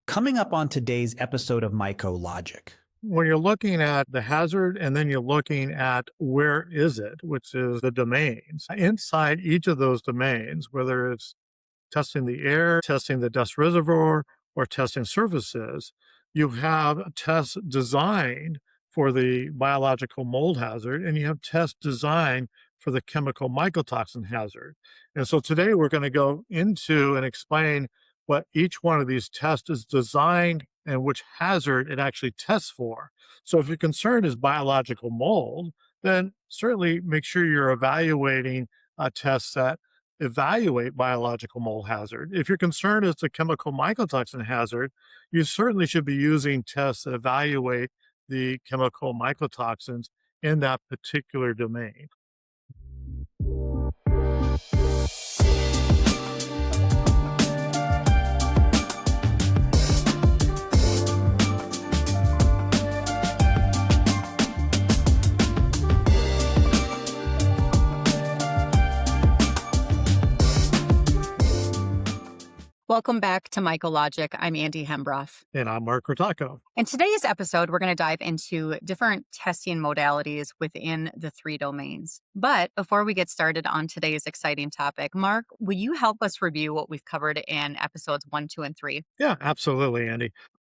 coming up on today's episode of MycoLogic. When you're looking at the hazard and then you're looking at where is it, which is the domains, inside each of those domains, whether it's testing the air, testing the dust reservoir, or testing surfaces, you have tests designed for the biological mold hazard and you have tests designed for the chemical mycotoxin hazard. And so today we're going to go into and explain what each one of these tests is designed and which hazard it actually tests for. So if your concern is biological mold, then certainly make sure you're evaluating tests that evaluate biological mold hazard. If your concern is the chemical mycotoxin hazard, you certainly should be using tests that evaluate the chemical mycotoxins in that particular domain. Welcome back to MycoLogic. I'm Andi Hembroff. And I'm Mark Ritacco. In today's episode, we're going to dive into different testing modalities within the three domains. But before we get started on today's exciting topic, Mark, will you help us review what we've covered in episodes 1, 2, and 3? Yeah, absolutely, Andy.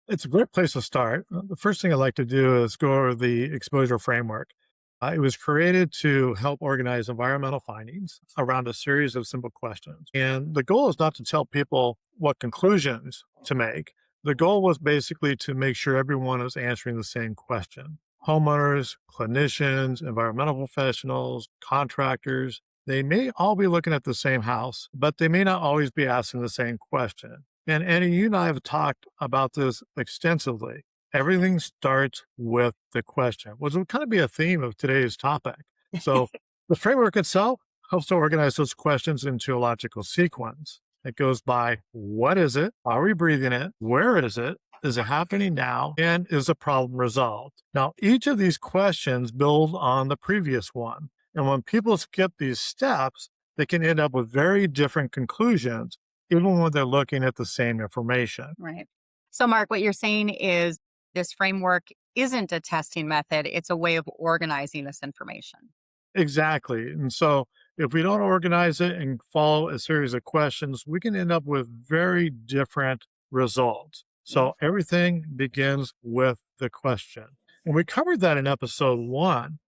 It's a great place to start. The first thing I'd like to do is go over the exposure framework. It was created to help organize environmental findings around a series of simple questions. And the goal is not to tell people what conclusions to make. The goal was basically to make sure everyone is answering the same question. Homeowners, clinicians, environmental professionals, contractors, they may all be looking at the same house, but they may not always be asking the same question. And Annie, you and I have talked about this extensively. Everything starts with the question, which will kind of be a theme of today's topic. So the framework itself helps to organize those questions into a logical sequence. It goes by what is it? Are we breathing it? Where is it? Is it happening now? And is the problem resolved? Now, each of these questions build on the previous one. And when people skip these steps, they can end up with very different conclusions, even when they're looking at the same information. Right. So, Mark, what you're saying is this framework isn't a testing method. It's a way of organizing this information. Exactly. And so if we don't organize it and follow a series of questions, we can end up with very different results. So everything begins with the question. And we covered that in episode 1.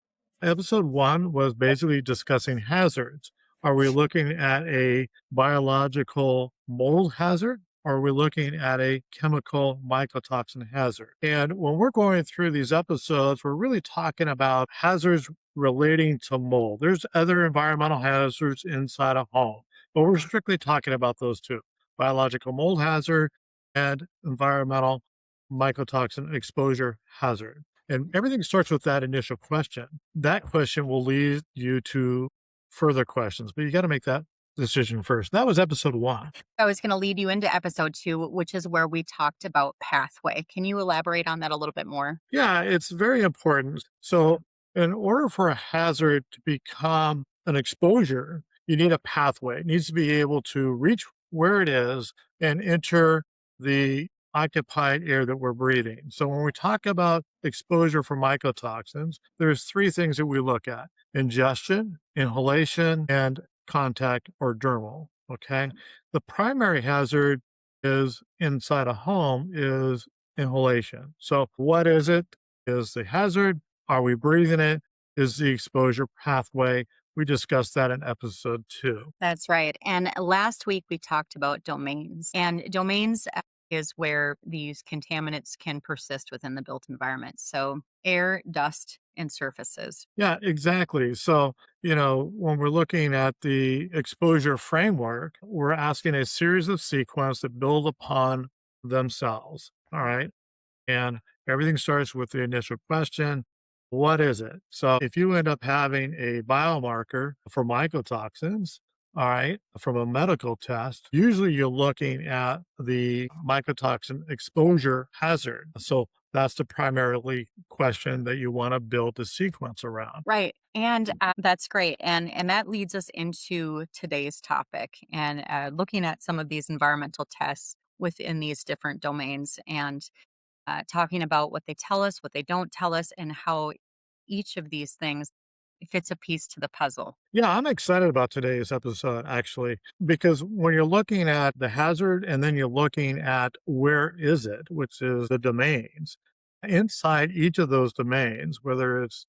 Episode 1 was basically discussing hazards. Are we looking at a biological mold hazard? Or are we looking at a chemical mycotoxin hazard? And when we're going through these episodes, we're really talking about hazards relating to mold. There's other environmental hazards inside a home, but we're strictly talking about those two, biological mold hazard and environmental mycotoxin exposure hazard. And everything starts with that initial question. That question will lead you to further questions, but you got to make that decision first. That was episode 1. I was going to lead you into episode 2, which is where we talked about pathway. Can you elaborate on that a little bit more? Yeah, it's very important. So in order for a hazard to become an exposure, you need a pathway. It needs to be able to reach where it is and enter the occupied air that we're breathing. So when we talk about exposure for mycotoxins, there's 3 things that we look at: ingestion, inhalation, and contact or dermal. Okay. The primary hazard is inside a home is inhalation. So what is it? Is the hazard? Are we breathing it? Is the exposure pathway? We discussed that in episode 2. That's right. And last week we talked about domains, and domains is where these contaminants can persist within the built environment. So air, dust, and surfaces. Yeah, exactly. So, when we're looking at the exposure framework, we're asking a series of sequences that build upon themselves. All right. And everything starts with the initial question, what is it? So if you end up having a biomarker for mycotoxins, all right, from a medical test, usually you're looking at the mycotoxin exposure hazard. So that's the primarily question that you want to build the sequence around. Right. And that's great. And that leads us into today's topic and looking at some of these environmental tests within these different domains and talking about what they tell us, what they don't tell us, and how each of these things fits a piece to the puzzle. Yeah, I'm excited about today's episode actually, because when you're looking at the hazard and then you're looking at where is it, which is the domains, inside each of those domains, whether it's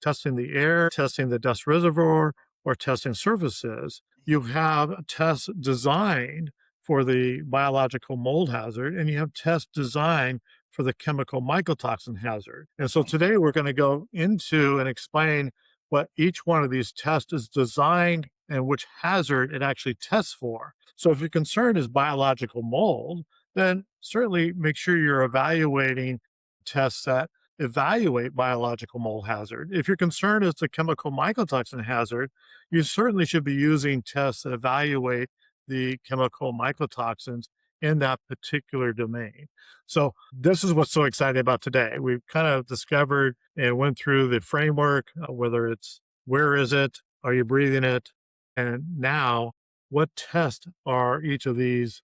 testing the air, testing the dust reservoir, or testing surfaces, you have tests designed for the biological mold hazard and you have tests designed for the chemical mycotoxin hazard. And so today we're going to go into and explain what each one of these tests is designed and which hazard it actually tests for. So if your concern is biological mold, then certainly make sure you're evaluating tests that evaluate biological mold hazard. If your concern is the chemical mycotoxin hazard, you certainly should be using tests that evaluate the chemical mycotoxins in that particular domain. So this is what's so exciting about today. We've kind of discovered and went through the framework, whether it's where is it, are you breathing it, and now what tests are each of these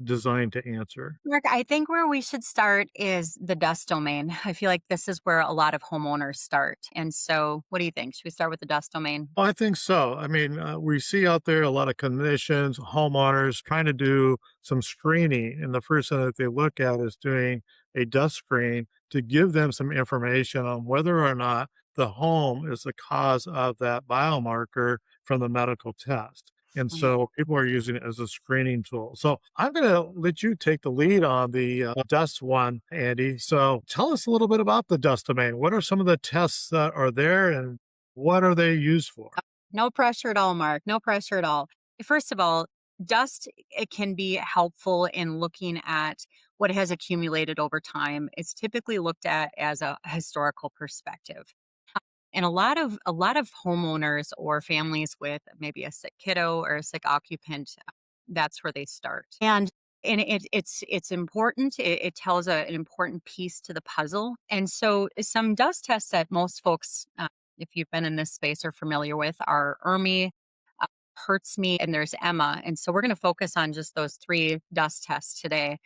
designed to answer? Mark, I think where we should start is the dust domain. I feel like this is where a lot of homeowners start. And so, what do you think? Should we start with the dust domain? I think so. I mean, we see out there a lot of clinicians, homeowners trying to do some screening. And the first thing that they look at is doing a dust screen to give them some information on whether or not the home is the cause of that biomarker from the medical test. And Mhm. so people are using it as a screening tool. So I'm going to let you take the lead on the dust one, Andy. So tell us a little bit about the dust domain. What are some of the tests that are there and what are they used for? No pressure at all, Mark. No pressure at all. First of all, dust it can be helpful in looking at what has accumulated over time. It's typically looked at as a historical perspective. And a lot of homeowners or families with maybe a sick kiddo or a sick occupant, that's where they start. And it's important. It tells an important piece to the puzzle. And so some dust tests that most folks, if you've been in this space, are familiar with are ERMI, uh, HERTSMI, and there's EMA. And so we're going to focus on just those three dust tests today.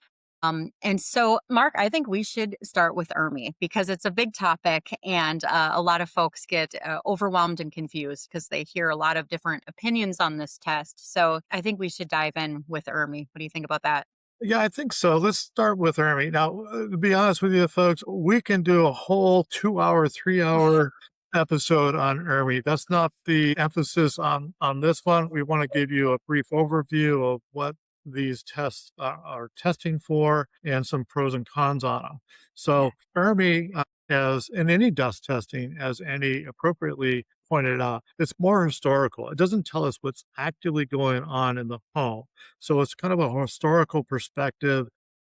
And so, Mark, I think we should start with ERMI because it's a big topic, and a lot of folks get overwhelmed and confused because they hear a lot of different opinions on this test. So, I think we should dive in with ERMI. What do you think about that? Yeah, I think so. Let's start with Ermi. Now, to be honest with you, folks, we can do a whole 2 hour, 3 hour episode on Ermi. That's not the emphasis on this one. We want to give you a brief overview of what these tests are testing for and some pros and cons on them. So, Ermi, as in any dust testing, as Andy appropriately pointed out, it's more historical. It doesn't tell us what's actually going on in the home. So it's kind of a historical perspective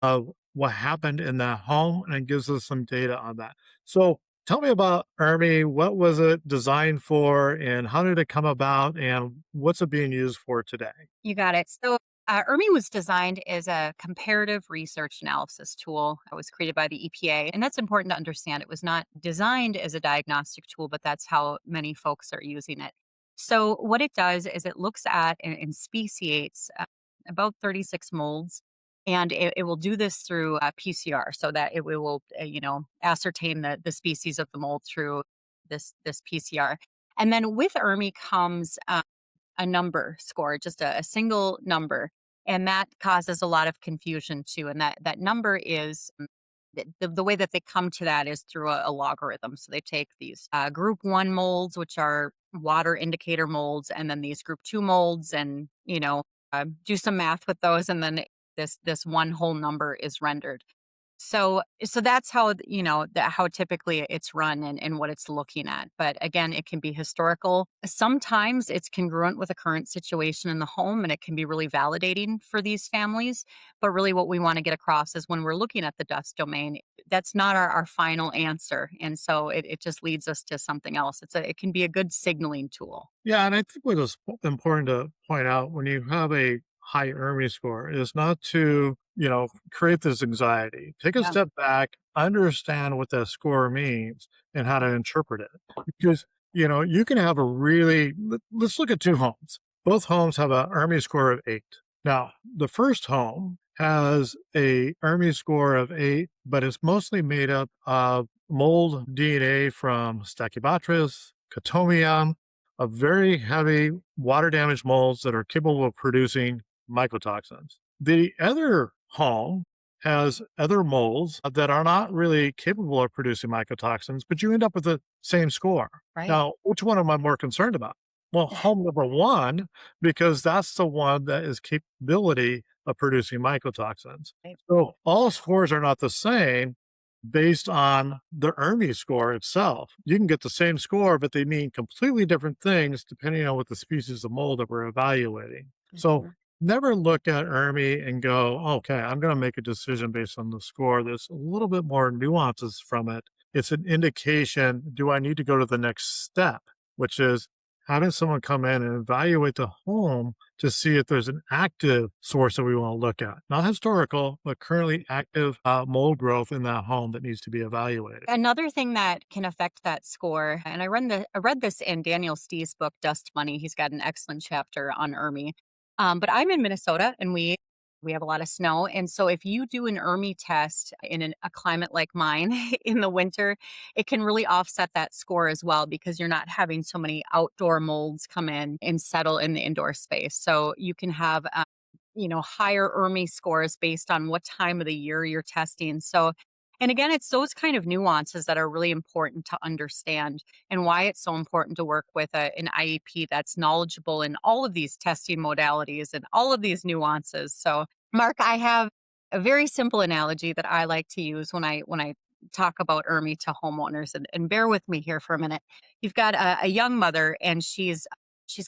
of what happened in that home and it gives us some data on that. So tell me about ERMI. What was it designed for and how did it come about and what's it being used for today? You got it. So, ERMI was designed as a comparative research analysis tool. It was created by the EPA. And that's important to understand. It was not designed as a diagnostic tool, but that's how many folks are using it. So, what it does is it looks at and speciates about 36 molds. And it will do this through PCR so that it will, ascertain the species of the mold through this PCR. And then with ERMI comes a number score, just a single number. And that causes a lot of confusion too. And that number is the way that they come to that is through a logarithm. So they take these group one molds, which are water indicator molds, and then these group two molds, and do some math with those, and then this one whole number is rendered. So that's how how typically it's run and what it's looking at. But again, it can be historical. Sometimes it's congruent with a current situation in the home, and it can be really validating for these families. But really, what we want to get across is when we're looking at the dust domain, that's not our final answer, and so it just leads us to something else. It can be a good signaling tool. Yeah, and I think what is important to point out when you have a high ERMI score is not to, create this anxiety. Take a Yeah. step back, understand what that score means and how to interpret it. Because, you can have let's look at two homes. Both homes have a ERMI score of 8. Now, the first home has a ERMI score of 8, but it's mostly made up of mold DNA from Stachybotrys, Cotomium, of very heavy water damaged molds that are capable of producing mycotoxins. The other home has other molds that are not really capable of producing mycotoxins, but you end up with the same score. Right. Now, which one am I more concerned about? Well, home number one, because that's the one that is capability of producing mycotoxins. Right. So all scores are not the same based on the ERMI score itself. You can get the same score, but they mean completely different things depending on what the species of mold that we're evaluating. So Mhm. never look at ERMI and go, okay, I'm going to make a decision based on the score. There's a little bit more nuances from it. It's an indication, do I need to go to the next step, which is having someone come in and evaluate the home to see if there's an active source that we want to look at, not historical, but currently active mold growth in that home that needs to be evaluated. Another thing that can affect that score, and I read this in Daniel Stee's book, Dust Money. He's got an excellent chapter on ERMI. But I'm in Minnesota, and we have a lot of snow. And so if you do an ERMI test in a climate like mine in the winter, it can really offset that score as well because you're not having so many outdoor molds come in and settle in the indoor space. So you can have higher ERMI scores based on what time of the year you're testing. So, and again, it's those kind of nuances that are really important to understand and why it's so important to work with an IEP that's knowledgeable in all of these testing modalities and all of these nuances. So, Mark, I have a very simple analogy that I like to use when I talk about ERMI to homeowners, and bear with me here for a minute. You've got a young mother, and she's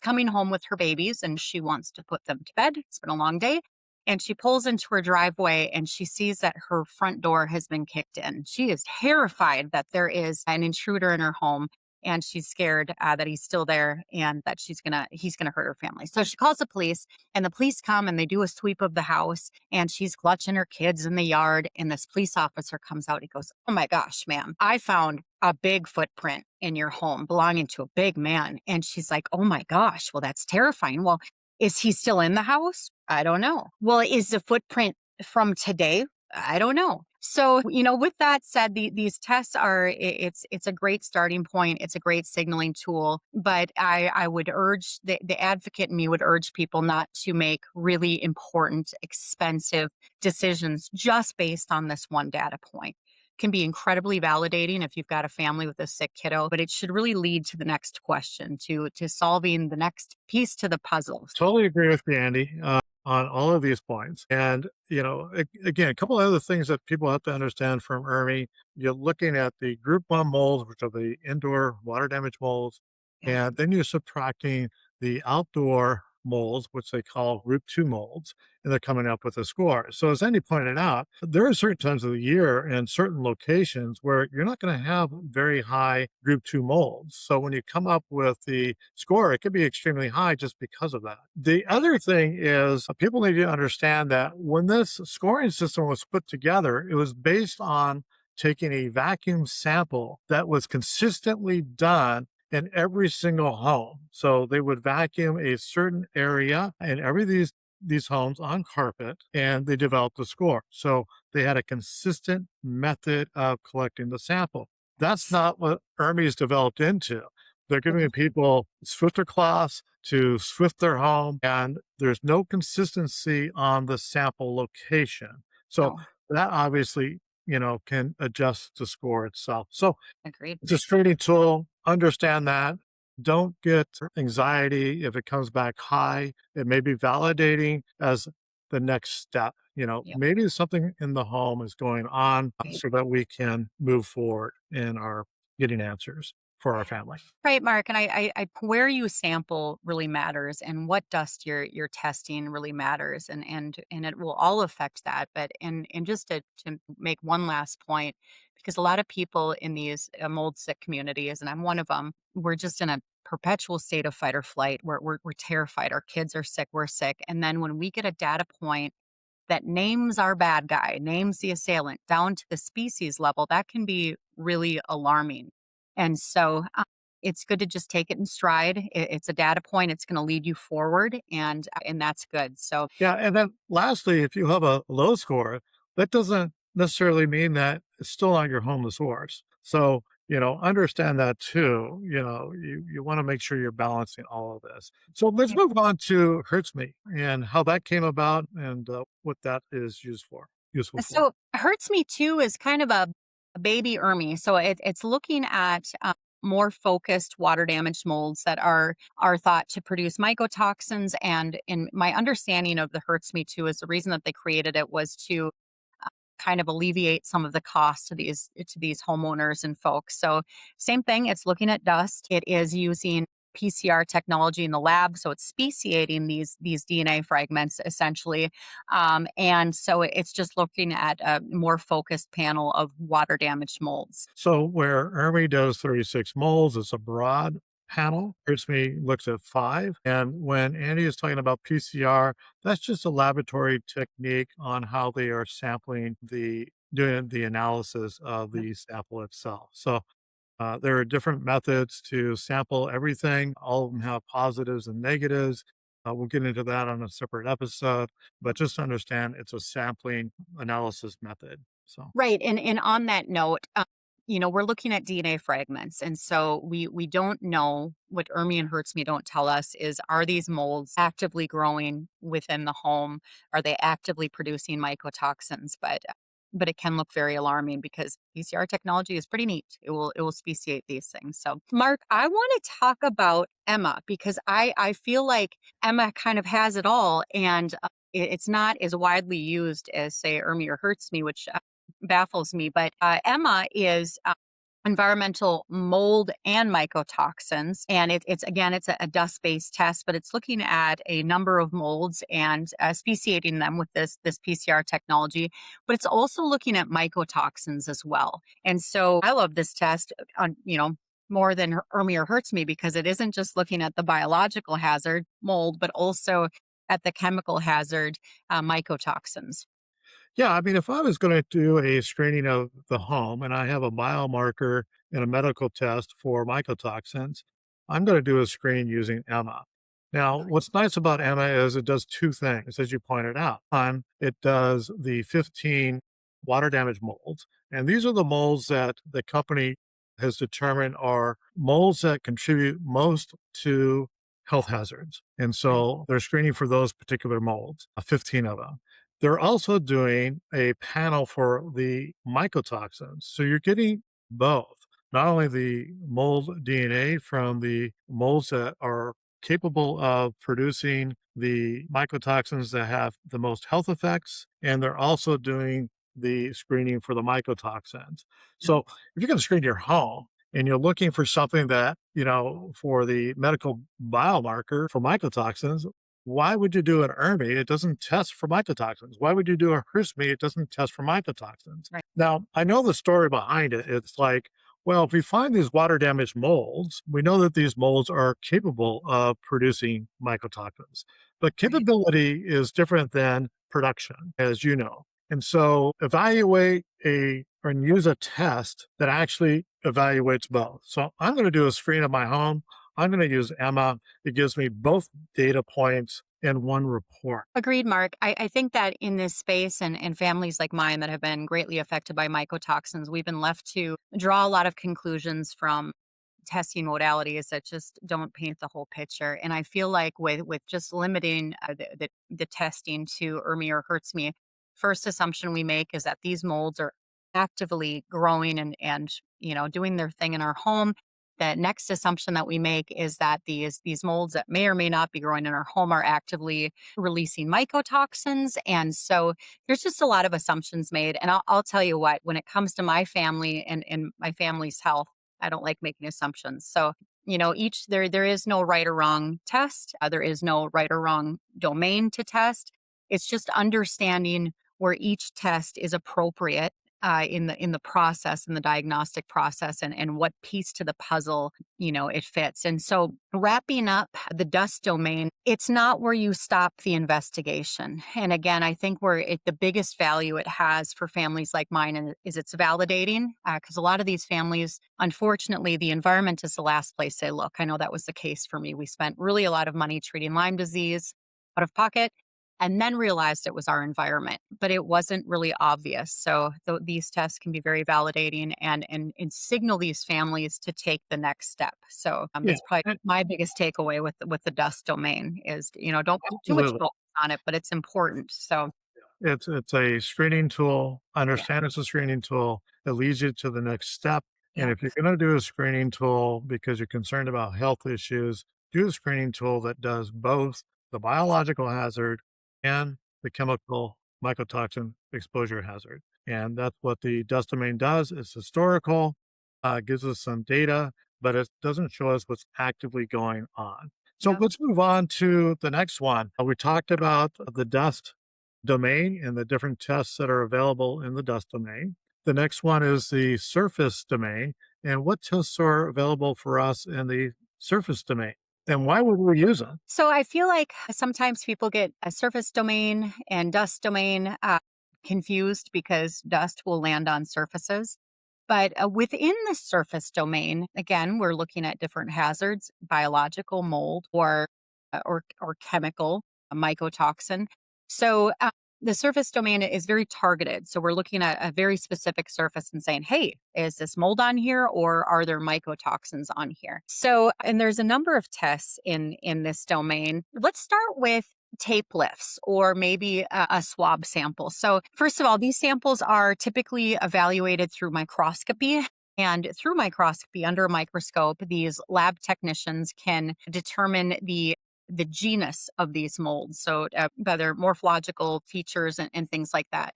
coming home with her babies and she wants to put them to bed. It's been a long day. And she pulls into her driveway and she sees that her front door has been kicked in. She is terrified that there is an intruder in her home. And she's scared that he's still there and that he's gonna hurt her family. So she calls the police, and the police come and they do a sweep of the house. And she's clutching her kids in the yard. And this police officer comes out. He goes, "Oh my gosh, ma'am, I found a big footprint in your home belonging to a big man." And she's like, "Oh my gosh, well, that's terrifying. Well, is he still in the house? I don't know. Well, is the footprint from today? I don't know." So, with that said, these tests it's a great starting point. It's a great signaling tool, but I would urge the advocate in me would urge people not to make really important, expensive decisions just based on this one data point. Can be incredibly validating if you've got a family with a sick kiddo, but it should really lead to the next question, to solving the next piece to the puzzle. Totally agree with you, Andy, on all of these points. And, again, a couple of other things that people have to understand from ERMI. You're looking at the group one molds, which are the indoor water damage molds, Yeah. and then you're subtracting the outdoor molds, which they call group two molds, and they're coming up with a score. So as Andy pointed out, there are certain times of the year and certain locations where you're not going to have very high group two molds. So when you come up with the score, it could be extremely high just because of that. The other thing is people need to understand that when this scoring system was put together, it was based on taking a vacuum sample that was consistently done in every single home. So they would vacuum a certain area in every these homes on carpet, and they developed a score. So they had a consistent method of collecting the sample. That's not what ERMI is developed into. They're giving people swifter cloths to swift their home, and there's no consistency on the sample location. So No, that obviously, can adjust the score itself. So agreed. it's a screening tool. Understand that. Don't get anxiety if it comes back high. It may be validating as the next step. Yep. Maybe something in the home is going on Right. so that we can move forward in our getting answers for our family. Right, Mark. And where you sample really matters, and what dust you're testing really matters, and it will all affect that. But and just to make one last point, because a lot of people in these mold sick communities, and I'm one of them, we're just in a perpetual state of fight or flight. We're terrified. Our kids are sick. We're sick. And then when we get a data point that names our bad guy, names the assailant down to the species level, that can be really alarming. And so it's good to just take it in stride. It's a data point. It's going to lead you forward, and that's good. So Yeah, and then lastly, if you have a low score, that doesn't necessarily mean that it's still not your home source. So, understand that too. You want to make sure you're balancing all of this. So let's move on to HERTSMI and how that came about and what that is useful for. So HERTSMI 2 is kind of a baby ERMI. So it's looking at more focused water damaged molds that are thought to produce mycotoxins. And in my understanding of the HERTSMI 2 is the reason that they created it was to kind of alleviate some of the cost to these homeowners and folks. So same thing, it's looking at dust. It is using PCR technology in the lab, so it's speciating these DNA fragments essentially, and so it's just looking at a more focused panel of water damaged molds. So where ERMI does 36 moles, it's a broad panel. HERTSMI looks at 5. And when Andy is talking about PCR, that's just a laboratory technique on how they are doing the analysis of the sample itself. So there are different methods to sample everything. All of them have positives and negatives. We'll get into that on a separate episode, but just understand it's a sampling analysis method. So. Right, and on that note, we're looking at DNA fragments, and so we don't know what ERMI and HERTSMI don't tell us is, are these molds actively growing within the home? Are they actively producing mycotoxins? But it can look very alarming because PCR technology is pretty neat. It will speciate these things. So, Mark, I want to talk about EMA because I feel like EMA kind of has it all, and it's not as widely used as say ERMI or HERTSMI, which baffles me. But EMA is environmental mold and mycotoxins, and it's a dust-based test, but it's looking at a number of molds and speciating them with this PCR technology. But it's also looking at mycotoxins as well. And so I love this test on more than ERMI or HERTSMI because it isn't just looking at the biological hazard mold, but also at the chemical hazard mycotoxins. Yeah, I mean, if I was going to do a screening of the home and I have a biomarker and a medical test for mycotoxins, I'm going to do a screen using EMA. Now, what's nice about EMA is it does two things, as you pointed out. One, it does the 15 water damage molds, and these are the molds that the company has determined are molds that contribute most to health hazards. And so they're screening for those particular molds, 15 of them. They're also doing a panel for the mycotoxins. So you're getting both, not only the mold DNA from the molds that are capable of producing the mycotoxins that have the most health effects, and they're also doing the screening for the mycotoxins. So if you're going to screen your home, and you're looking for something that, for the medical biomarker for mycotoxins, why would you do an ERMI? It doesn't test for mycotoxins. Why would you do a HERTSMI? It doesn't test for mycotoxins. Right. Now, I know the story behind it. It's like, well, if we find these water damaged molds, we know that these molds are capable of producing mycotoxins. But capability is different than production, as you know. And so evaluate and use a test that actually evaluates both. So I'm going to do a screen of my home. I'm going to use EMA. It gives me both data points in one report. Agreed, Mark. I think that in this space and families like mine that have been greatly affected by mycotoxins, we've been left to draw a lot of conclusions from testing modalities that just don't paint the whole picture. And I feel like with just limiting the testing to ERMI or HERTSMI, first assumption we make is that these molds are actively growing and doing their thing in our home. The next assumption that we make is that these molds that may or may not be growing in our home are actively releasing mycotoxins. And so there's just a lot of assumptions made. And I'll tell you what, when it comes to my family and my family's health, I don't like making assumptions. So, there is no right or wrong test. There is no right or wrong domain to test. It's just understanding where each test is appropriate in the process, in the diagnostic process, and what piece to the puzzle it fits. And so, wrapping up the dust domain, it's not where you stop the investigation. And again, I think the biggest value it has for families like mine is it's validating, because a lot of these families, unfortunately, the environment is the last place they look. I know that was the case for me. We spent really a lot of money treating Lyme disease out of pocket, and then realized it was our environment, but it wasn't really obvious. So these tests can be very validating and signal these families to take the next step. So Yeah, that's probably and my biggest takeaway with the dust domain is, don't put too much absolutely. focus on it, but it's important. So It's a screening tool. yeah, Understand it's a screening tool that leads you to the next step. And yeah, if you're going to do a screening tool because you're concerned about health issues, do a screening tool that does both the biological hazard and the chemical mycotoxin exposure hazard. And that's what the dust domain does. It's historical, gives us some data, but it doesn't show us what's actively going on. So yeah. let's move on to the next one. We talked about the dust domain and the different tests that are available in the dust domain. The next one is the surface domain. And what tests are available for us in the surface domain? And why would we use them? So I feel like sometimes people get a surface domain and dust domain confused because dust will land on surfaces. But within the surface domain, again, we're looking at different hazards: biological, mold, or chemical, a mycotoxin. So the surface domain is very targeted. So we're looking at a very specific surface and saying, hey, is this mold on here, or are there mycotoxins on here? So, and there's a number of tests in this domain. Let's start with tape lifts or maybe a swab sample. So, first of all, these samples are typically evaluated through microscopy. And through microscopy, under a microscope, these lab technicians can determine the genus of these molds, so by their morphological features and things like that.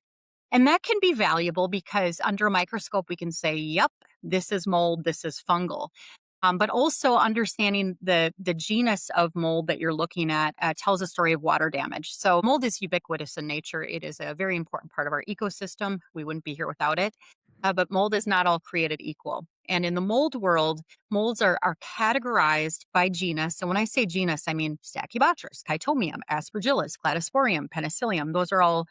And that can be valuable because under a microscope, we can say, yep, this is mold, this is fungal. But also understanding the genus of mold that you're looking at tells a story of water damage. So mold is ubiquitous in nature. It is a very important part of our ecosystem. We wouldn't be here without it. But mold is not all created equal. And in the mold world, molds are categorized by genus. And when I say genus, I mean Stachybotrys, Chytomium, Aspergillus, Cladosporium, Penicillium. Those are all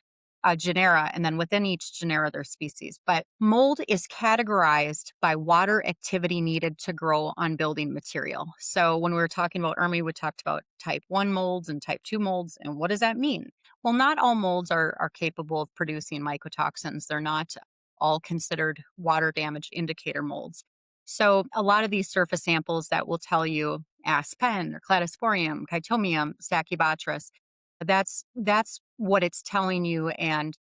genera, and then within each genera, there's species. But mold is categorized by water activity needed to grow on building material. So when we were talking about ERMI, we talked about type 1 molds and type 2 molds. And what does that mean? Well, not all molds are capable of producing mycotoxins. They're not all considered water damage indicator molds. So a lot of these surface samples that will tell you aspen or cladosporium, chytomium, stachybotrys, that's what it's telling you, and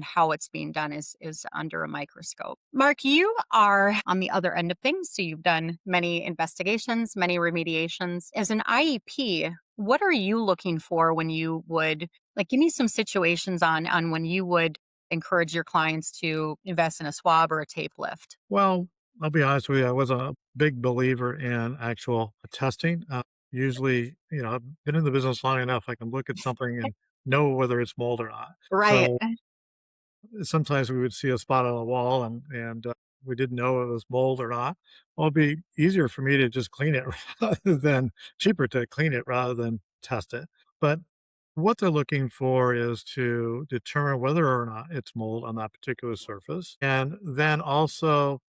how it's being done is under a microscope. Mark, you are on the other end of things, so you've done many investigations, many remediations. As an IEP, what are you looking for when you would give me some situations on when you would encourage your clients to invest in a swab or a tape lift? Well, I'll be honest with you, I was a big believer in actual testing. Usually, I've been in the business long enough, I can look at something and know whether it's mold or not. Right. So sometimes we would see a spot on the wall and we didn't know it was mold or not. Well, it'd be easier for me to just clean it rather than cheaper to clean it rather than test it. But what they're looking for is to determine whether or not it's mold on that particular surface, and then also,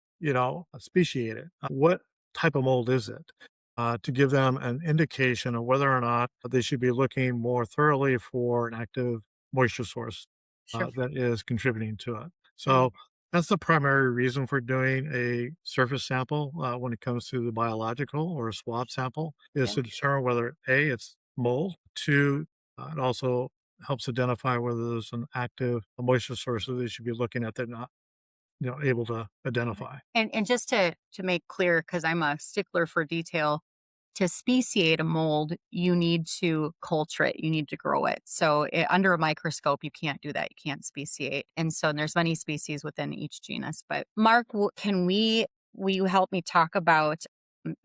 speciate it. What type of mold is it? To give them an indication of whether or not they should be looking more thoroughly for an active moisture source Sure. that is contributing to it. Mm. So that's the primary reason for doing a surface sample when it comes to the biological or a swab sample, is Yeah. to determine whether A, it's mold, two, it also helps identify whether there's an active moisture source that they should be looking at. They're not, able to identify. And just to make clear, because I'm a stickler for detail, to speciate a mold, you need to culture it, you need to grow it. So under a microscope, you can't do that. You can't speciate. And so there's many species within each genus. But Mark, will you help me talk about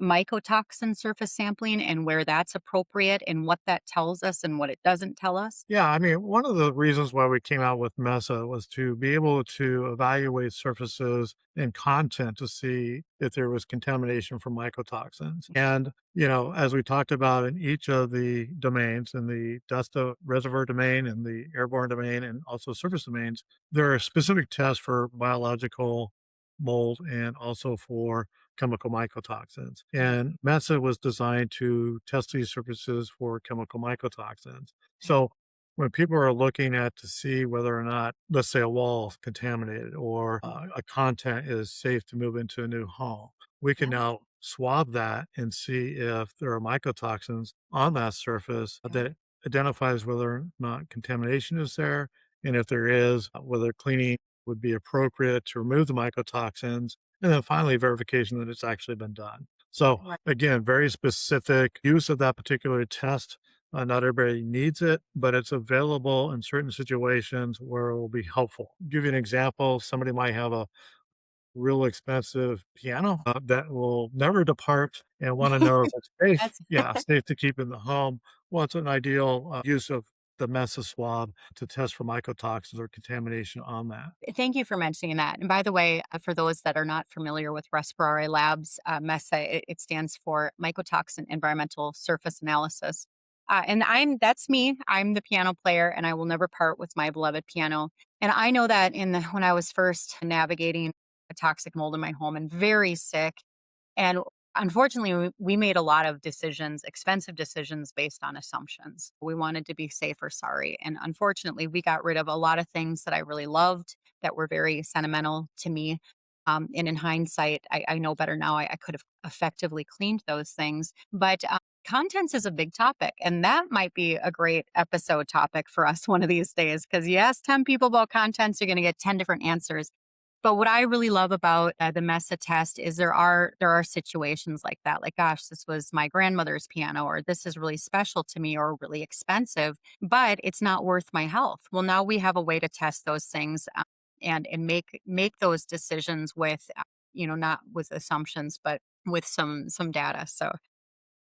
mycotoxin surface sampling and where that's appropriate and what that tells us and what it doesn't tell us? Yeah, I mean, one of the reasons why we came out with MESA was to be able to evaluate surfaces and content to see if there was contamination from mycotoxins. And, as we talked about in each of the domains, in the dust reservoir domain and the airborne domain and also surface domains, there are specific tests for biological mold and also for chemical mycotoxins. And MESA was designed to test these surfaces for chemical mycotoxins. So when people are looking at to see whether or not, let's say, a wall is contaminated or a content is safe to move into a new home, we can Yeah. now swab that and see if there are mycotoxins on that surface Yeah. that identifies whether or not contamination is there. And if there is, whether cleaning would be appropriate to remove the mycotoxins. And then finally, verification that it's actually been done. So, Right. again, very specific use of that particular test. Not everybody needs it, but it's available in certain situations where it will be helpful. Give you an example, somebody might have a real expensive piano that will never depart and want to know if it's safe. That's Yeah, safe to keep in the home. Well, it's an ideal use of the MESA swab to test for mycotoxins or contamination on that. Thank you for mentioning that. And by the way, for those that are not familiar with Respirare Labs, MESA, it stands for Mycotoxin Environmental Surface Analysis. And that's me. I'm the piano player, and I will never part with my beloved piano. And I know that when I was first navigating a toxic mold in my home and very sick, and unfortunately, we made a lot of decisions, expensive decisions based on assumptions. We wanted to be safe or sorry. And unfortunately, we got rid of a lot of things that I really loved that were very sentimental to me. And in hindsight, I know better now. I could have effectively cleaned those things. But contents is a big topic. And that might be a great episode topic for us one of these days. Because you ask 10 people about contents, you're going to get 10 different answers. But what I really love about the MESA test is there are situations like that. Like, gosh, this was my grandmother's piano, or this is really special to me, or really expensive, but it's not worth my health. Well, now we have a way to test those things and make those decisions with, not with assumptions, but with some data. So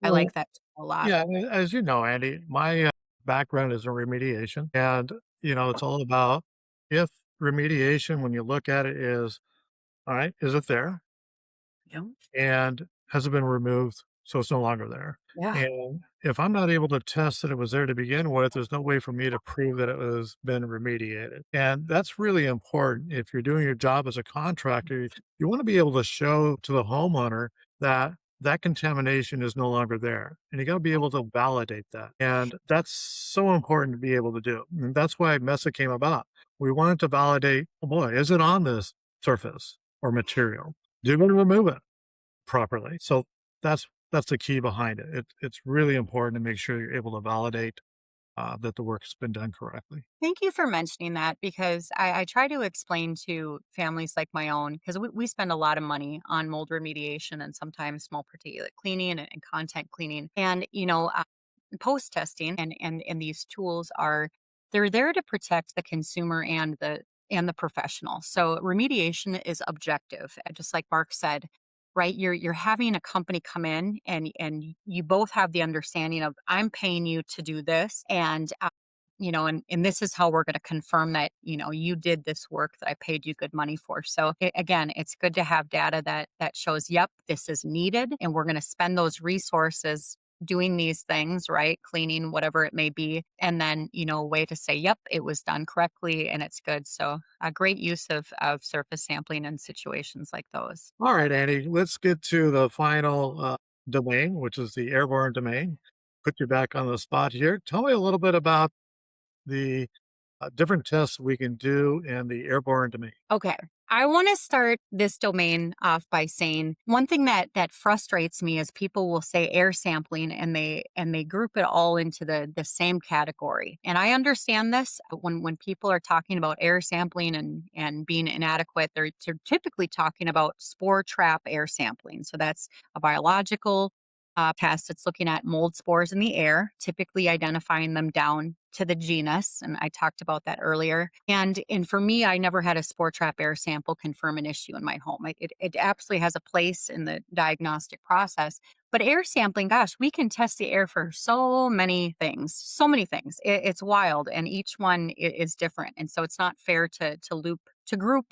I Well, like that a lot. yeah, as you know, Andy, my background is in remediation. And, it's all about if remediation, when you look at it, is all right, is it there? Yeah. And has it been removed so it's no longer there? Yeah. And if I'm not able to test that it was there to begin with, there's no way for me to prove that it was been remediated. And that's really important. If you're doing your job as a contractor, you want to be able to show to the homeowner that that contamination is no longer there. And you got to be able to validate that. And that's so important to be able to do. And that's why MESA came about. We wanted to validate, oh boy, is it on this surface or material? Do we remove it properly? So that's the key behind it. It's really important to make sure you're able to validate that the work has been done correctly. Thank you for mentioning that because I try to explain to families like my own, because we spend a lot of money on mold remediation and sometimes small particulate cleaning and content cleaning. And, post testing and these tools they're there to protect the consumer and the professional. So remediation is objective, just like Mark said, right? You're having a company come in and you both have the understanding of I'm paying you to do this and this is how we're going to confirm that, you did this work that I paid you good money for. So again, it's good to have data that shows, yep, this is needed. And we're going to spend those resources doing these things, right? Cleaning, whatever it may be. And then, a way to say, yep, it was done correctly and it's good. So a great use of surface sampling in situations like those. All right, Andy, let's get to the final domain, which is the airborne domain. Put you back on the spot here. Tell me a little bit about the different tests we can do in the airborne domain. Okay. I want to start this domain off by saying one thing that frustrates me is people will say air sampling and they group it all into the same category. And I understand this when people are talking about air sampling and being inadequate, they're typically talking about spore trap air sampling. So that's a biological test. It's looking at mold spores in the air, typically identifying them down to the genus. And I talked about that earlier. And for me, I never had a spore trap air sample confirm an issue in my home. It absolutely has a place in the diagnostic process. But air sampling, gosh, we can test the air for so many things, so many things. It's wild, and each one is different. And so it's not fair to group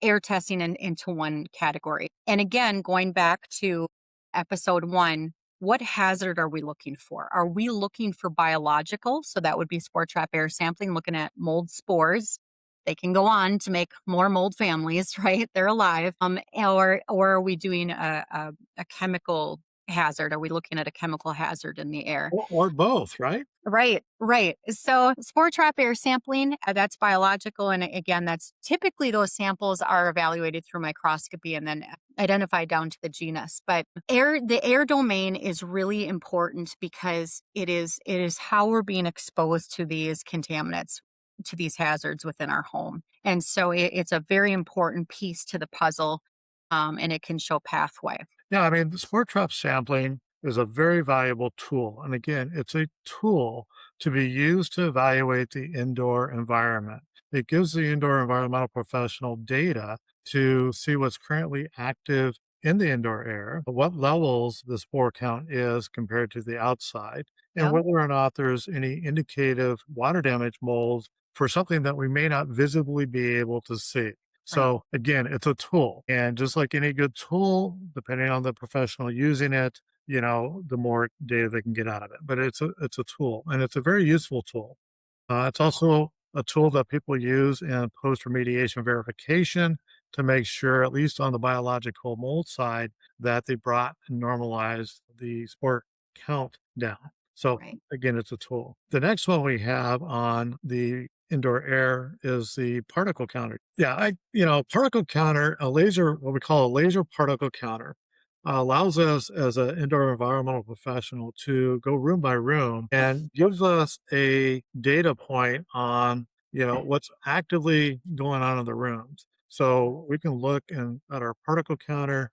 air testing into one category. And again, going back to episode one, what hazard are we looking for? Are we looking for biological? So that would be spore trap air sampling, looking at mold spores. They can go on to make more mold families, right? They're alive. Or are we doing a chemical hazard? Are we looking at a chemical hazard in the air? Or both, right? Right, right. So spore trap air sampling, that's biological. And again, that's typically those samples are evaluated through microscopy and then identified down to the genus. But the air domain is really important because it is how we're being exposed to these contaminants, to these hazards within our home. And so it's a very important piece to the puzzle, and it can show pathway. Yeah, I mean, the spore trap sampling is a very valuable tool. And again, it's a tool to be used to evaluate the indoor environment. It gives the indoor environmental professional data to see what's currently active in the indoor air, what levels the spore count is compared to the outside, and Yep. whether or not there's any indicative water damage molds for something that we may not visibly be able to see. Right. So again, it's a tool. And just like any good tool, depending on the professional using it, the more data they can get out of it. But it's a tool, and it's a very useful tool. It's also a tool that people use in post remediation verification to make sure, at least on the biological mold side, that they brought and normalized the spore count down. So Right. again, it's a tool. The next one we have on the indoor air is the particle counter. Yeah, particle counter, what we call a laser particle counter, allows us as an indoor environmental professional to go room by room and gives us a data point on what's actively going on in the rooms. So we can look at our particle counter.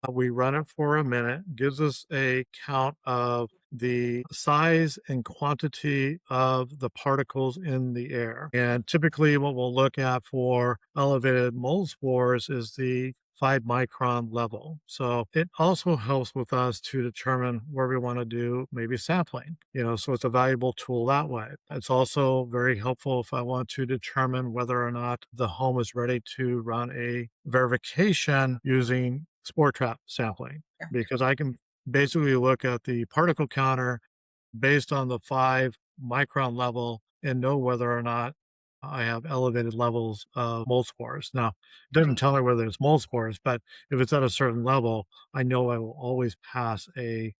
We run it for a minute, gives us a count of the size and quantity of the particles in the air. And typically, what we'll look at for elevated mold spores is the 5 micron level. So it also helps with us to determine where we want to do maybe sampling, so it's a valuable tool that way. It's also very helpful if I want to determine whether or not the home is ready to run a verification using spore trap sampling, Sure. because I can basically look at the particle counter based on the 5 micron level and know whether or not I have elevated levels of mold spores. Now, it doesn't Right. tell me whether it's mold spores, but if it's at a certain level, I know I will always pass a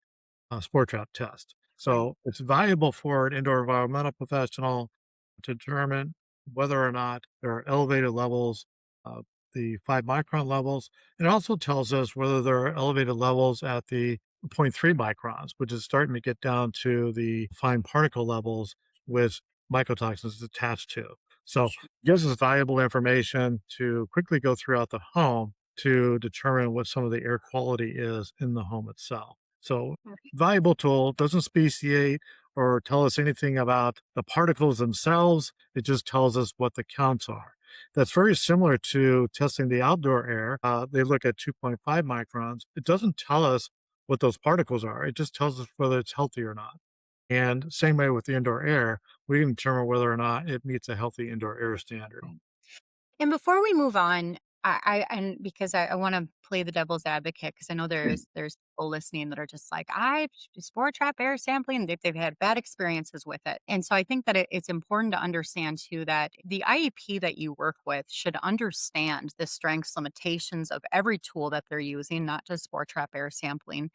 spore trap test. Right. So it's valuable for an indoor environmental professional to determine whether or not there are elevated levels of the 5 micron levels. It also tells us whether there are elevated levels at the zero point 0.3 microns, which is starting to get down to the fine particle levels with mycotoxins attached to. So it gives us valuable information to quickly go throughout the home to determine what some of the air quality is in the home itself. So valuable tool, doesn't speciate or tell us anything about the particles themselves. It just tells us what the counts are. That's very similar to testing the outdoor air. They look at 2.5 microns. It doesn't tell us what those particles are. It just tells us whether it's healthy or not. And same way with the indoor air, we can determine whether or not it meets a healthy indoor air standard. Right. And before we move on, and because I want to play the devil's advocate, because I know there's people listening that are just like, I spore trap air sampling. They've had bad experiences with it. And so I think that it's important to understand too that the IEP that you work with should understand the strengths, limitations of every tool that they're using, not just spore trap air sampling.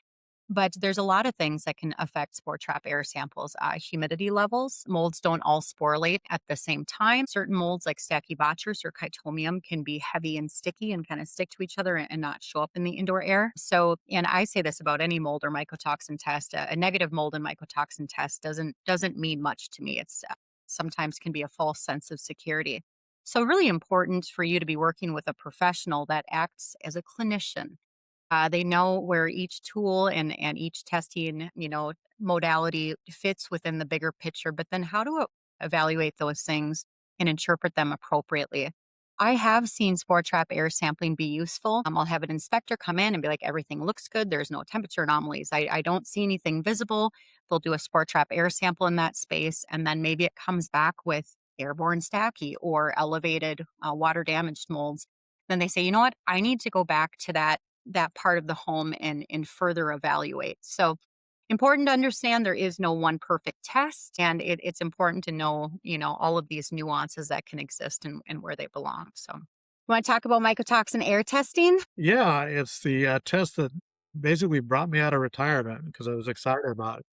But there's a lot of things that can affect spore trap air samples. Humidity levels. Molds don't all sporulate at the same time. Certain molds like Stachybotrys or Chytomium can be heavy and sticky and kind of stick to each other and not show up in the indoor air. So, and I say this about any mold or mycotoxin test, a negative mold and mycotoxin test doesn't mean much to me. It's sometimes can be a false sense of security. So really important for you to be working with a professional that acts as a clinician, They know where each tool and each testing, modality fits within the bigger picture, but then how to evaluate those things and interpret them appropriately. I have seen spore trap air sampling be useful. I'll have an inspector come in and be like, everything looks good. There's no temperature anomalies. I don't see anything visible. They'll do a spore trap air sample in that space, and then maybe it comes back with airborne stachy or elevated water damaged molds. Then they say, you know what? I need to go back to that part of the home and further evaluate. So important to understand there is no one perfect test, and it's important to know, all of these nuances that can exist and where they belong. So want to talk about mycotoxin air testing? Yeah, it's the test that basically brought me out of retirement because I was excited about it.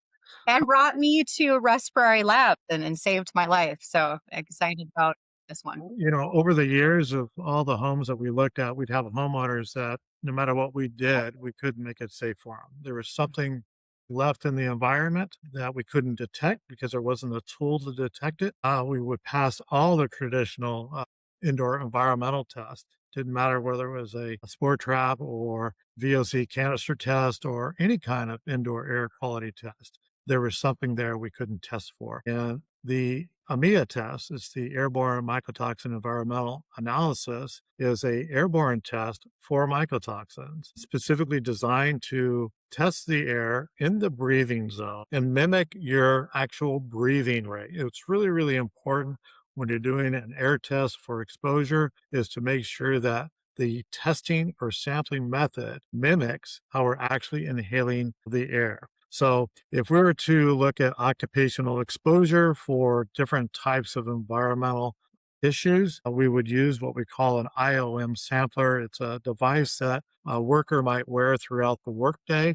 And brought me to Respirare Labs and saved my life. So excited about this one. Over the years of all the homes that we looked at, we'd have homeowners that no matter what we did, we couldn't make it safe for them. There was something left in the environment that we couldn't detect because there wasn't a tool to detect it. We would pass all the traditional indoor environmental tests. Didn't matter whether it was a spore trap or VOC canister test or any kind of indoor air quality test. There was something there we couldn't test for. And the AMEA test, it's the airborne mycotoxin environmental analysis, is a airborne test for mycotoxins, specifically designed to test the air in the breathing zone and mimic your actual breathing rate. It's really, really important when you're doing an air test for exposure is to make sure that the testing or sampling method mimics how we're actually inhaling the air. So, if we were to look at occupational exposure for different types of environmental issues, we would use what we call an IOM sampler. It's a device that a worker might wear throughout the workday.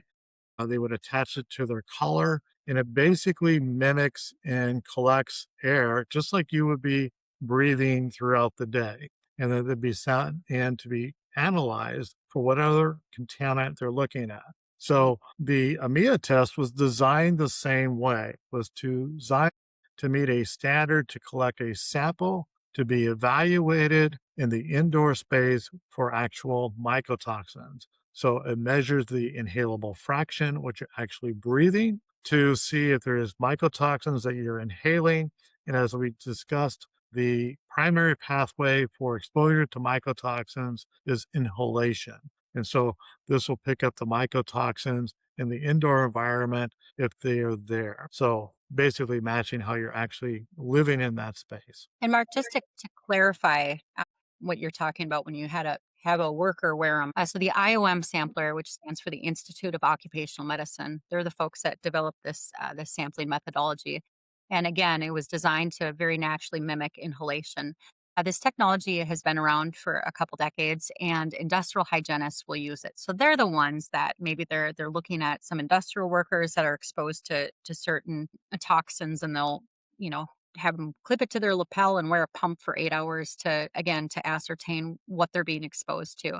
They would attach it to their collar, and it basically mimics and collects air just like you would be breathing throughout the day. And then it'd be sent in to be analyzed for whatever contaminant they're looking at. So the AMEA test was designed the same way, was to design to meet a standard to collect a sample to be evaluated in the indoor space for actual mycotoxins. So it measures the inhalable fraction, what you're actually breathing, to see if there is mycotoxins that you're inhaling. And as we discussed, the primary pathway for exposure to mycotoxins is inhalation. And so this will pick up the mycotoxins in the indoor environment if they are there. So basically matching how you're actually living in that space. And Mark, just to clarify what you're talking about when you had a have a worker wear them. So the IOM sampler, which stands for the Institute of Occupational Medicine, they're the folks that developed this sampling methodology. And again, it was designed to very naturally mimic inhalation. This technology has been around for a couple decades, and industrial hygienists will use it. So they're the ones that maybe they're looking at some industrial workers that are exposed to certain toxins, and they'll you know have them clip it to their lapel and wear a pump for 8 hours to ascertain what they're being exposed to.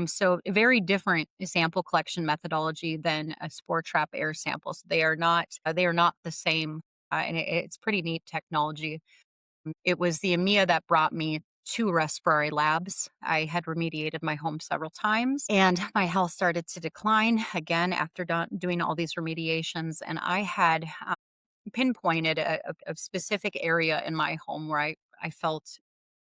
So a very different sample collection methodology than a spore trap air sample. So they are not the same, and it's pretty neat technology. It was the EMEA that brought me to Respirare Labs. I had remediated my home several times, and my health started to decline again after doing all these remediations. And I had pinpointed a specific area in my home where I felt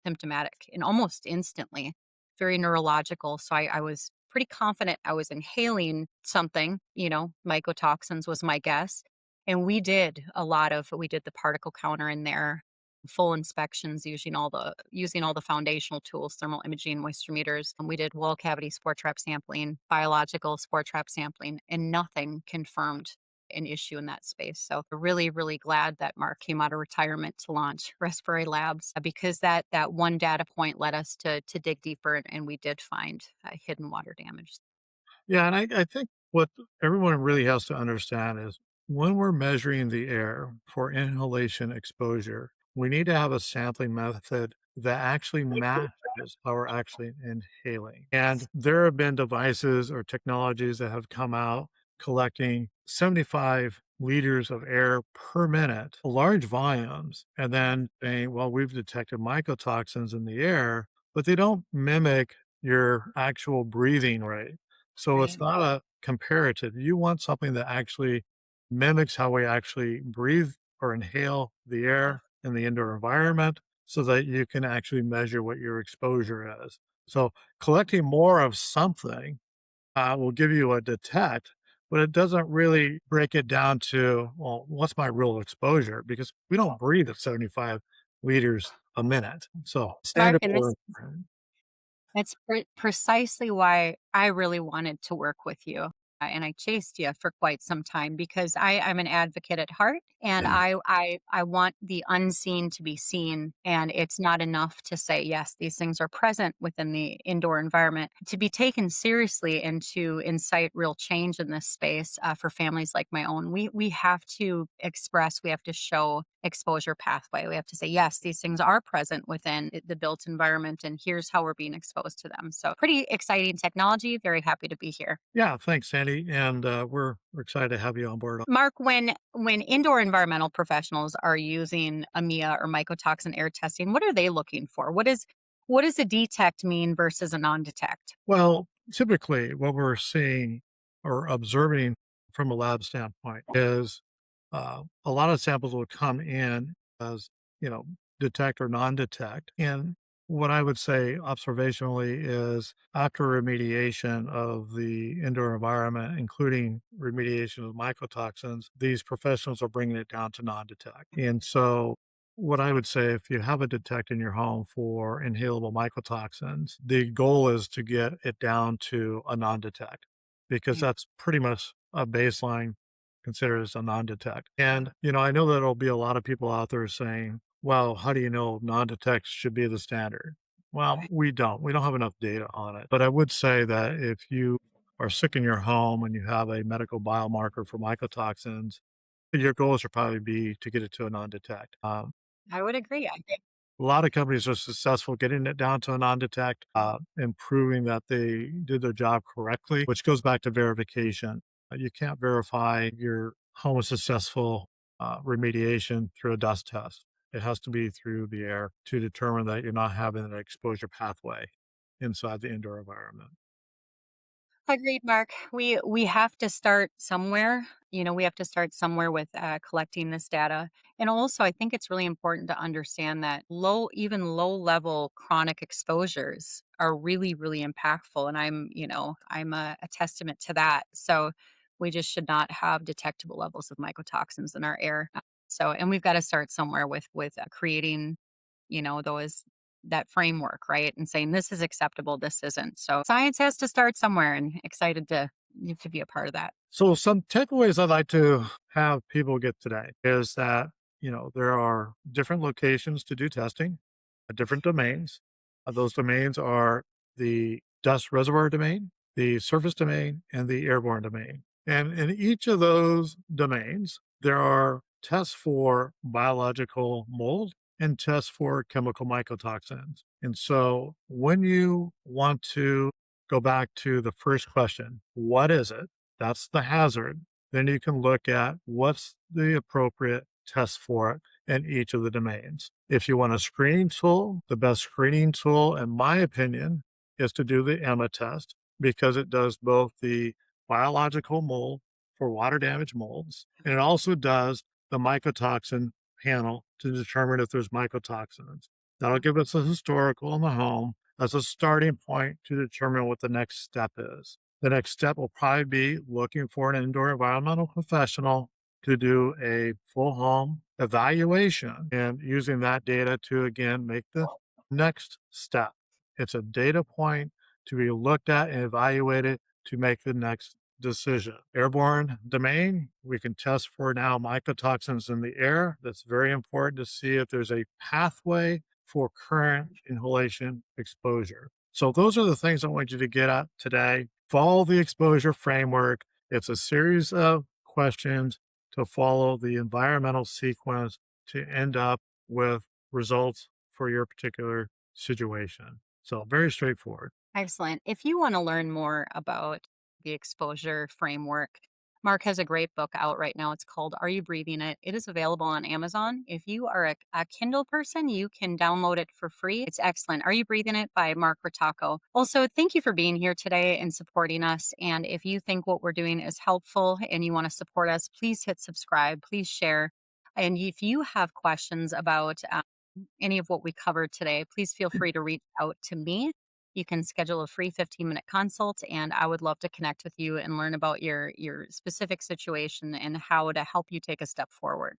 symptomatic and almost instantly, very neurological. So I was pretty confident I was inhaling something, mycotoxins was my guess. And we did the particle counter in there, full inspections using all the foundational tools, thermal imaging, moisture meters. And we did wall cavity spore trap sampling, biological spore trap sampling, and nothing confirmed an issue in that space. So really, really glad that Mark came out of retirement to launch Respirate Labs, because that one data point led us to dig deeper, and we did find hidden water damage. Yeah, and I think what everyone really has to understand is when we're measuring the air for inhalation exposure, we need to have a sampling method that actually matches how we're actually inhaling. And there have been devices or technologies that have come out collecting 75 liters of air per minute, large volumes, and then saying, well, we've detected mycotoxins in the air, but they don't mimic your actual breathing rate. So it's Right. not a comparative. You want something that actually mimics how we actually breathe or inhale the air in the indoor environment so that you can actually measure what your exposure is. So collecting more of something will give you a detect, but it doesn't really break it down to, well, what's my real exposure? Because we don't breathe at 75 liters a minute. So Mark, standard and for that's precisely why I really wanted to work with you. And I chased you for quite some time because I'm an advocate at heart, and I want the unseen to be seen. And it's not enough to say, yes, these things are present within the indoor environment. To be taken seriously and to incite real change in this space for families like my own, we have to express, we have to show exposure pathway. We have to say, yes, these things are present within the built environment, and here's how we're being exposed to them. So, pretty exciting technology. Very happy to be here. yeah, thanks, Sandy. And we're excited to have you on board. Mark, when indoor environmental professionals are using AMEA or mycotoxin air testing, what are they looking for? What does a detect mean versus a non-detect? Well, typically, what we're seeing or observing from a lab standpoint is a lot of samples will come in as, you know, detect or non detect. And what I would say observationally is after remediation of the indoor environment, including remediation of mycotoxins, these professionals are bringing it down to non detect. And so what I would say, if you have a detect in your home for inhalable mycotoxins, the goal is to get it down to a non detect because Right. that's pretty much a baseline considered as a non detect. And, I know that there'll be a lot of people out there saying, well, how do you know non detect should be the standard? Well, Right. we don't. We don't have enough data on it. But I would say that if you are sick in your home and you have a medical biomarker for mycotoxins, your goal should probably be to get it to a non detect. I would agree. I think A lot of companies are successful getting it down to a non-detect, and proving that they did their job correctly, which goes back to verification. You can't verify your home is successful remediation through a dust test. It has to be through the air to determine that you're not having an exposure pathway inside the indoor environment. agreed, Mark. We have to start somewhere. We have to start somewhere with collecting this data, and also I think it's really important to understand that even low level chronic exposures are really, really impactful. And I'm a testament to that. So we just should not have detectable levels of mycotoxins in our air. So, and we've got to start somewhere with creating those that framework, right? And saying this is acceptable, this isn't. So science has to start somewhere, and excited to be a part of that. So some takeaways I'd like to have people get today is that, there are different locations to do testing, different domains. Those domains are the dust reservoir domain, the surface domain, and the airborne domain. And in each of those domains, there are tests for biological mold and tests for chemical mycotoxins. And so when you want to go back to the first question, what is it? That's the hazard. Then you can look at what's the appropriate test for it in each of the domains. If you want a screening tool, the best screening tool, in my opinion, is to do the EMMA test because it does both the biological mold for water damage molds, and it also does the mycotoxin panel to determine if there's mycotoxins. That'll give us a historical in the home as a starting point to determine what the next step is. The next step will probably be looking for an indoor environmental professional to do a full home evaluation and using that data to again make the next step. It's a data point to be looked at and evaluated to make the next decision. Airborne domain, we can test for now mycotoxins in the air. That's very important to see if there's a pathway for current inhalation exposure. So those are the things I want you to get at today. Follow the exposure framework. It's a series of questions to follow the environmental sequence to end up with results for your particular situation. So very straightforward. Excellent. If you want to learn more about the exposure framework, Mark has a great book out right now. It's called Are You Breathing It? It is available on Amazon. If you are a Kindle person, you can download it for free. It's excellent. Are You Breathing It by Mark Ritacco. Also, thank you for being here today and supporting us. And if you think what we're doing is helpful and you want to support us, please hit subscribe, please share. And if you have questions about any of what we covered today, please feel free to reach out to me. You can schedule a free 15-minute consult, and I would love to connect with you and learn about your specific situation and how to help you take a step forward.